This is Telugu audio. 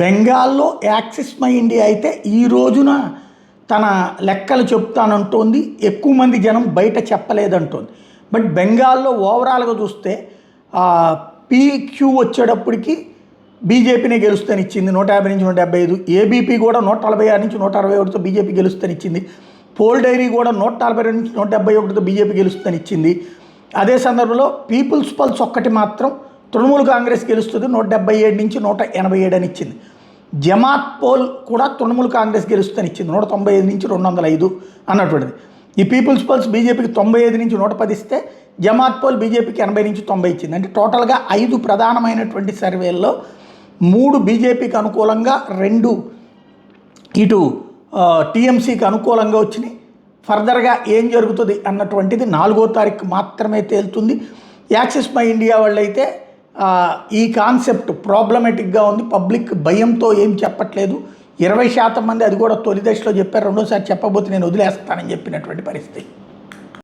బెంగాల్లో యాక్సిస్ మై ఇండియా అయితే ఈ రోజున తన లెక్కలు చెప్తానంటోంది. ఎక్కువ మంది జనం బయట చెప్పలేదంటోంది. బట్ బెంగాల్లో ఓవరాల్గా చూస్తే పీక్యూ వచ్చేటప్పటికి బీజేపీనే గెలుస్తానిచ్చింది 150 నుంచి 175. ఏబీపీ కూడా 146 నుంచి 161తో బీజేపీ గెలుస్తానిచ్చింది. పోల్ డైరీ కూడా 142 నుంచి 171తో బీజేపీ గెలుస్తానిచ్చింది. అదే సందర్భంలో పీపుల్స్ పల్స్ ఒక్కటి మాత్రం తృణమూల్ కాంగ్రెస్ గెలుస్తుంది 177 నుంచి 187 అని ఇచ్చింది. జమాత్ పోల్ కూడా తృణమూల్ కాంగ్రెస్ గెలుస్తుందని ఇచ్చింది 195 నుంచి 205 అన్నటువంటిది. ఈ పీపుల్స్ పల్స్ బీజేపీకి 95 నుంచి 110 ఇస్తే జమాత్ పోల్ బీజేపీకి 80 నుంచి 90 ఇచ్చింది. అంటే టోటల్గా 5 ప్రధానమైనటువంటి సర్వేల్లో 3 బీజేపీకి అనుకూలంగా, 2 ఇటు టీఎంసీకి అనుకూలంగా వచ్చినాయి. ఫర్దర్గా ఏం జరుగుతుంది అన్నటువంటిది 4వ తారీఖు మాత్రమే తేలుతుంది. యాక్సిస్ మై ఇండియా వాళ్ళైతే ఈ కాన్సెప్ట్ ప్రాబ్లమేటిక్గా ఉంది. పబ్లిక్ భయంతో ఏం చెప్పట్లేదు. 20% మంది అది కూడా తొలి దశలో చెప్పారు, రెండోసారి చెప్పబోతే నేను వదిలేస్తానని చెప్పినటువంటి పరిస్థితి.